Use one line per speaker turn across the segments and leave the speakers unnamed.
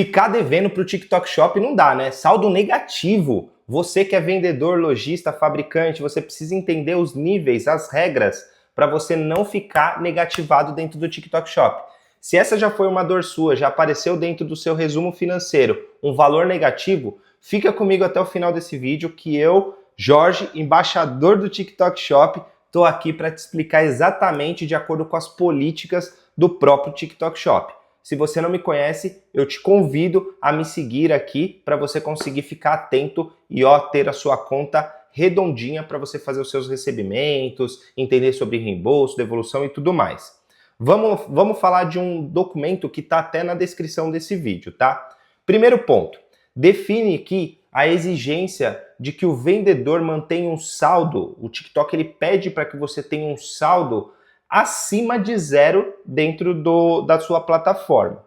Ficar devendo para o TikTok Shop não dá, né? Saldo negativo. Você que é vendedor, lojista, fabricante, você precisa entender os níveis, as regras, para você não ficar negativado dentro do TikTok Shop. Se essa já foi uma dor sua, já apareceu dentro do seu resumo financeiro um valor negativo, fica comigo até o final desse vídeo que eu, Jorge, embaixador do TikTok Shop, estou aqui para te explicar exatamente de acordo com as políticas do próprio TikTok Shop. Se você não me conhece, eu te convido a me seguir aqui para você conseguir ficar atento e ter a sua conta redondinha para você fazer os seus recebimentos, entender sobre reembolso, devolução e tudo mais. Vamos falar de um documento que está até na descrição desse vídeo, tá? Primeiro ponto, define aqui a exigência de que o vendedor mantenha um saldo. O TikTok ele pede para que você tenha um saldo acima de 0 dentro da sua plataforma.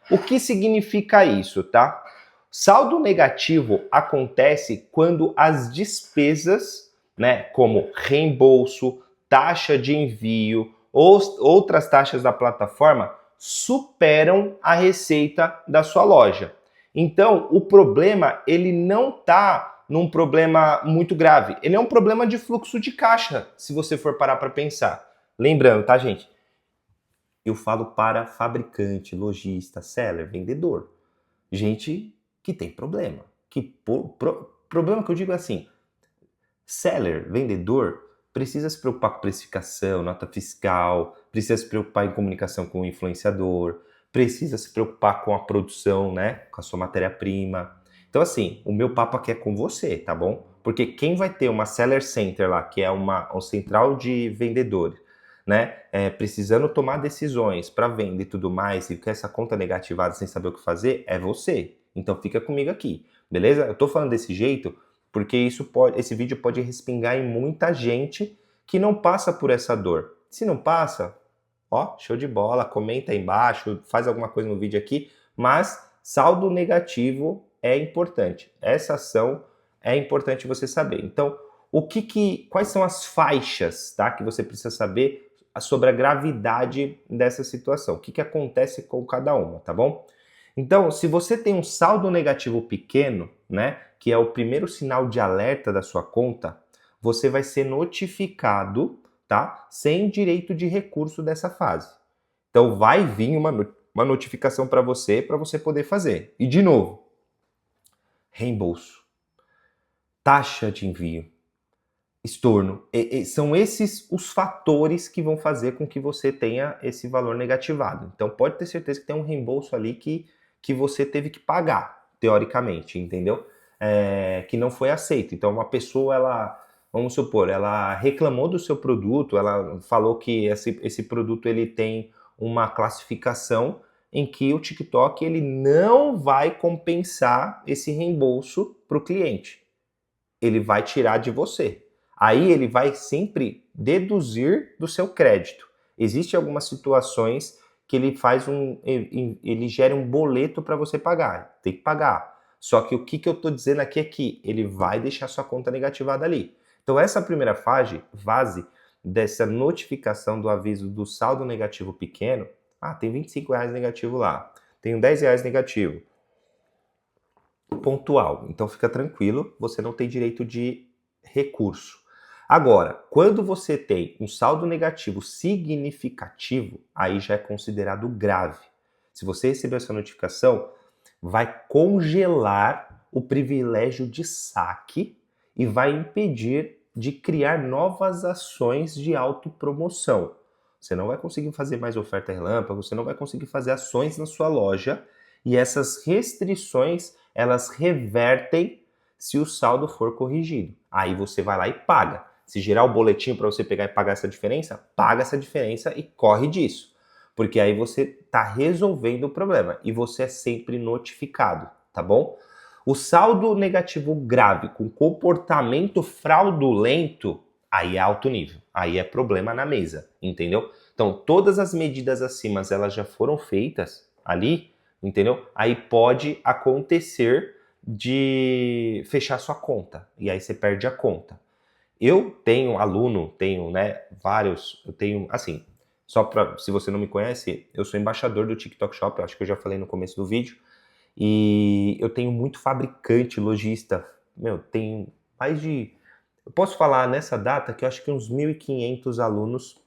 O que significa isso, tá? Saldo negativo acontece quando as despesas, né, como reembolso, taxa de envio ou outras taxas da plataforma superam a receita da sua loja. Então, o problema, ele não está num problema muito grave. Ele é um problema de fluxo de caixa, se você for parar para pensar. Lembrando, tá, gente? Eu falo para fabricante, lojista, seller, vendedor. Gente que tem problema. Problema que eu digo é assim, seller, vendedor, precisa se preocupar com precificação, nota fiscal, precisa se preocupar em comunicação com o influenciador, precisa se preocupar com a produção, né, com a sua matéria-prima. Então, assim, o meu papo aqui é com você, tá bom? Porque quem vai ter uma seller center lá, que é uma central de vendedores, né, precisando tomar decisões para venda e tudo mais, e com essa conta negativada sem saber o que fazer, é você. Então fica comigo aqui, beleza? Eu tô falando desse jeito porque esse vídeo pode respingar em muita gente que não passa por essa dor. Se não passa, ó, show de bola, comenta aí embaixo, faz alguma coisa no vídeo aqui, mas saldo negativo é importante. Essa ação é importante você saber. Então, quais são as faixas, tá, que você precisa saber sobre a gravidade dessa situação? O que acontece com cada uma, tá bom? Então, se você tem um saldo negativo pequeno, né, que é o primeiro sinal de alerta da sua conta, você vai ser notificado, tá, sem direito de recurso dessa fase. Então, vai vir uma notificação para você poder fazer. E, de novo, reembolso, taxa de envio, estorno. São esses os fatores que vão fazer com que você tenha esse valor negativado. Então, pode ter certeza que tem um reembolso ali que você teve que pagar, teoricamente, entendeu? Que não foi aceito. Então, uma pessoa, vamos supor, ela reclamou do seu produto, ela falou que esse produto ele tem uma classificação em que o TikTok ele não vai compensar esse reembolso para o cliente. Ele vai tirar de você. Aí ele vai sempre deduzir do seu crédito. Existem algumas situações que ele ele gera um boleto para você pagar. Tem que pagar. Só que o que eu estou dizendo aqui é que ele vai deixar sua conta negativada ali. Então essa primeira fase dessa notificação do aviso do saldo negativo pequeno, tem R$25 negativo lá, tem R$10 negativo, pontual. Então fica tranquilo, você não tem direito de recurso. Agora, quando você tem um saldo negativo significativo, aí já é considerado grave. Se você receber essa notificação, vai congelar o privilégio de saque e vai impedir de criar novas ações de autopromoção. Você não vai conseguir fazer mais oferta relâmpago, você não vai conseguir fazer ações na sua loja e essas restrições, elas revertem se o saldo for corrigido. Aí você vai lá e paga. Se gerar o boletim para você pegar e pagar essa diferença, paga essa diferença e corre disso. Porque aí você está resolvendo o problema e você é sempre notificado, tá bom? O saldo negativo grave com comportamento fraudulento, aí é alto nível, aí é problema na mesa, entendeu? Então, todas as medidas acima, elas já foram feitas ali, entendeu? Aí pode acontecer de fechar sua conta, e aí você perde a conta. Eu tenho aluno, tenho, né, vários, eu tenho, assim, se você não me conhece, eu sou embaixador do TikTok Shop, eu acho que eu já falei no começo do vídeo, E eu tenho muito fabricante, lojista. Meu, tem mais de... Eu posso falar nessa data que eu acho que uns 1.500 alunos,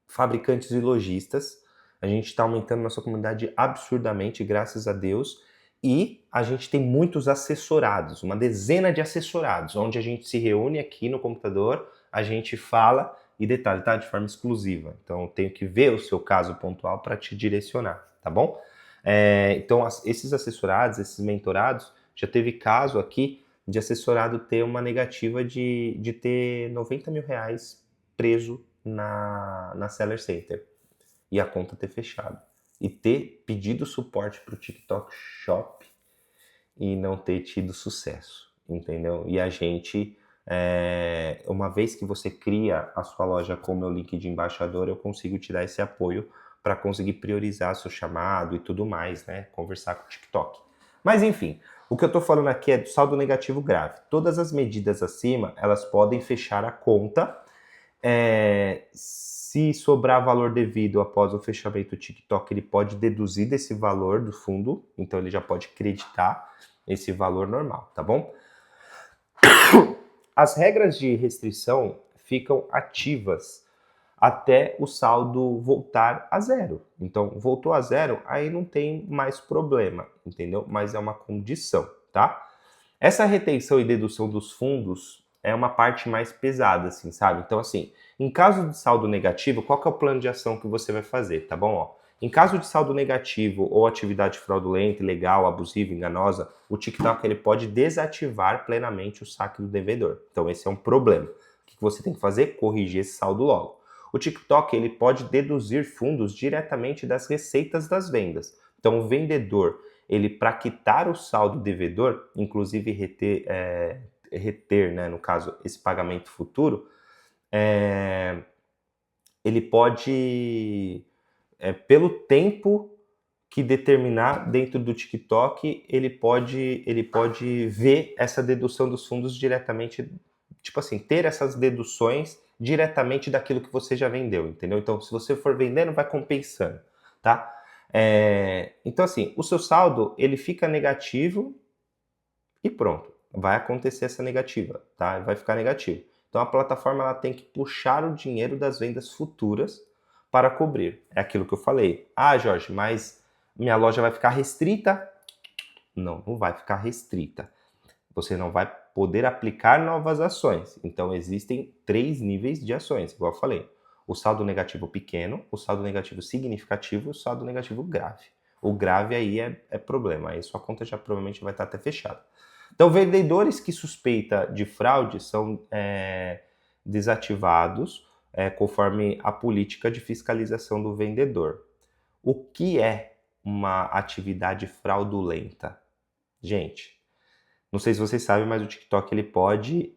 fabricantes e lojistas. A gente está aumentando nossa comunidade absurdamente, graças a Deus. E a gente tem muitos assessorados, uma dezena de assessorados, onde a gente se reúne aqui no computador, a gente fala, e detalhe, tá? De forma exclusiva. Então eu tenho que ver o seu caso pontual para te direcionar, tá bom? Então esses assessorados, esses mentorados, já teve caso aqui de assessorado ter uma negativa de ter 90 mil reais preso na Seller Center e a conta ter fechado. E ter pedido suporte para o TikTok Shop e não ter tido sucesso, entendeu? E a gente, uma vez que você cria a sua loja com o meu link de embaixador, eu consigo te dar esse apoio para conseguir priorizar seu chamado e tudo mais, né? Conversar com o TikTok. Mas enfim, o que eu estou falando aqui é do saldo negativo grave. Todas as medidas acima, elas podem fechar a conta. Se sobrar valor devido após o fechamento do TikTok, ele pode deduzir desse valor do fundo, então ele já pode creditar esse valor normal, tá bom? As regras de restrição ficam ativas até o saldo voltar a zero. Então, voltou a zero, aí não tem mais problema, entendeu? Mas é uma condição, tá? Essa retenção e dedução dos fundos é uma parte mais pesada, assim, sabe? Então, assim, em caso de saldo negativo, qual que é o plano de ação que você vai fazer, tá bom? Ó, em caso de saldo negativo ou atividade fraudulenta, ilegal, abusiva, enganosa, o TikTok ele pode desativar plenamente o saque do devedor. Então, esse é um problema. O que você tem que fazer? Corrigir esse saldo logo. O TikTok ele pode deduzir fundos diretamente das receitas das vendas. Então, o vendedor ele, para quitar o saldo devedor, inclusive reter, né, no caso, esse pagamento futuro, ele pode, pelo tempo que determinar dentro do TikTok, ele pode ver essa dedução dos fundos diretamente, tipo assim, ter essas deduções diretamente daquilo que você já vendeu, entendeu? Então, se você for vendendo, vai compensando, tá? Então, assim, o seu saldo, ele fica negativo e pronto. Vai acontecer essa negativa, tá? Vai ficar negativo. Então, a plataforma ela tem que puxar o dinheiro das vendas futuras para cobrir. É aquilo que eu falei. Ah, Jorge, mas minha loja vai ficar restrita? Não, não vai ficar restrita. Você não vai poder aplicar novas ações. Então, existem 3 níveis de ações, igual eu falei. O saldo negativo pequeno, o saldo negativo significativo e o saldo negativo grave. O grave aí é problema, aí sua conta já provavelmente vai estar até fechada. Então, vendedores que suspeita de fraude são desativados conforme a política de fiscalização do vendedor. O que é uma atividade fraudulenta? Gente, não sei se vocês sabem, mas o TikTok ele pode,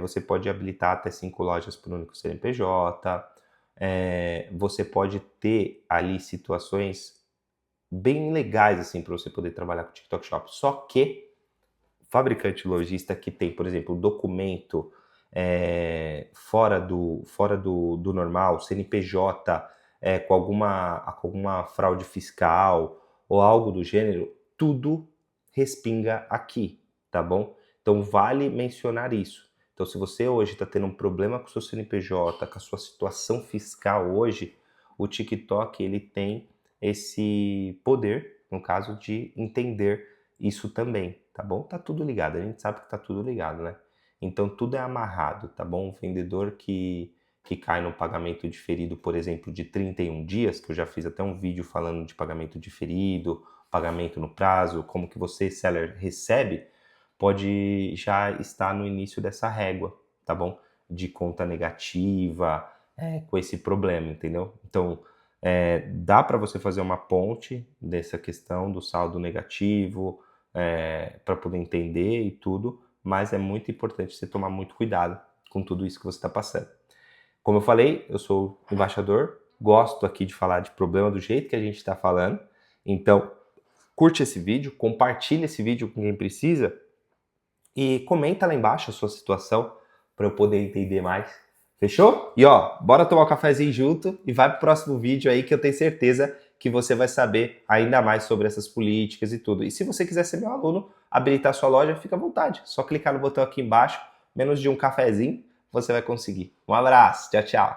você pode habilitar até 5 lojas por único CNPJ, você pode ter ali situações bem legais assim para você poder trabalhar com o TikTok Shop. Só que fabricante lojista que tem, por exemplo, documento fora do normal, CNPJ com alguma fraude fiscal ou algo do gênero, tudo respinga aqui, tá bom? Então vale mencionar isso. Então se você hoje está tendo um problema com o seu CNPJ, com a sua situação fiscal hoje, o TikTok ele tem esse poder, no caso, de entender isso também, tá bom? Tá tudo ligado, a gente sabe que tá tudo ligado, né? Então tudo é amarrado, tá bom? O vendedor que cai no pagamento diferido, por exemplo, de 31 dias, que eu já fiz até um vídeo falando de pagamento diferido, pagamento no prazo, como que você, seller, recebe, pode já estar no início dessa régua, tá bom? De conta negativa, com esse problema, entendeu? Então, dá para você fazer uma ponte dessa questão do saldo negativo, para poder entender e tudo, mas é muito importante você tomar muito cuidado com tudo isso que você está passando. Como eu falei, eu sou embaixador, gosto aqui de falar de problema do jeito que a gente está falando, então curte esse vídeo, compartilha esse vídeo com quem precisa e comenta lá embaixo a sua situação para eu poder entender mais. Fechou? E ó, bora tomar um cafezinho junto e vai pro próximo vídeo aí que eu tenho certeza que você vai saber ainda mais sobre essas políticas e tudo. E se você quiser ser meu aluno, habilitar sua loja, fica à vontade. Só clicar no botão aqui embaixo, menos de um cafezinho, você vai conseguir. Um abraço, tchau, tchau.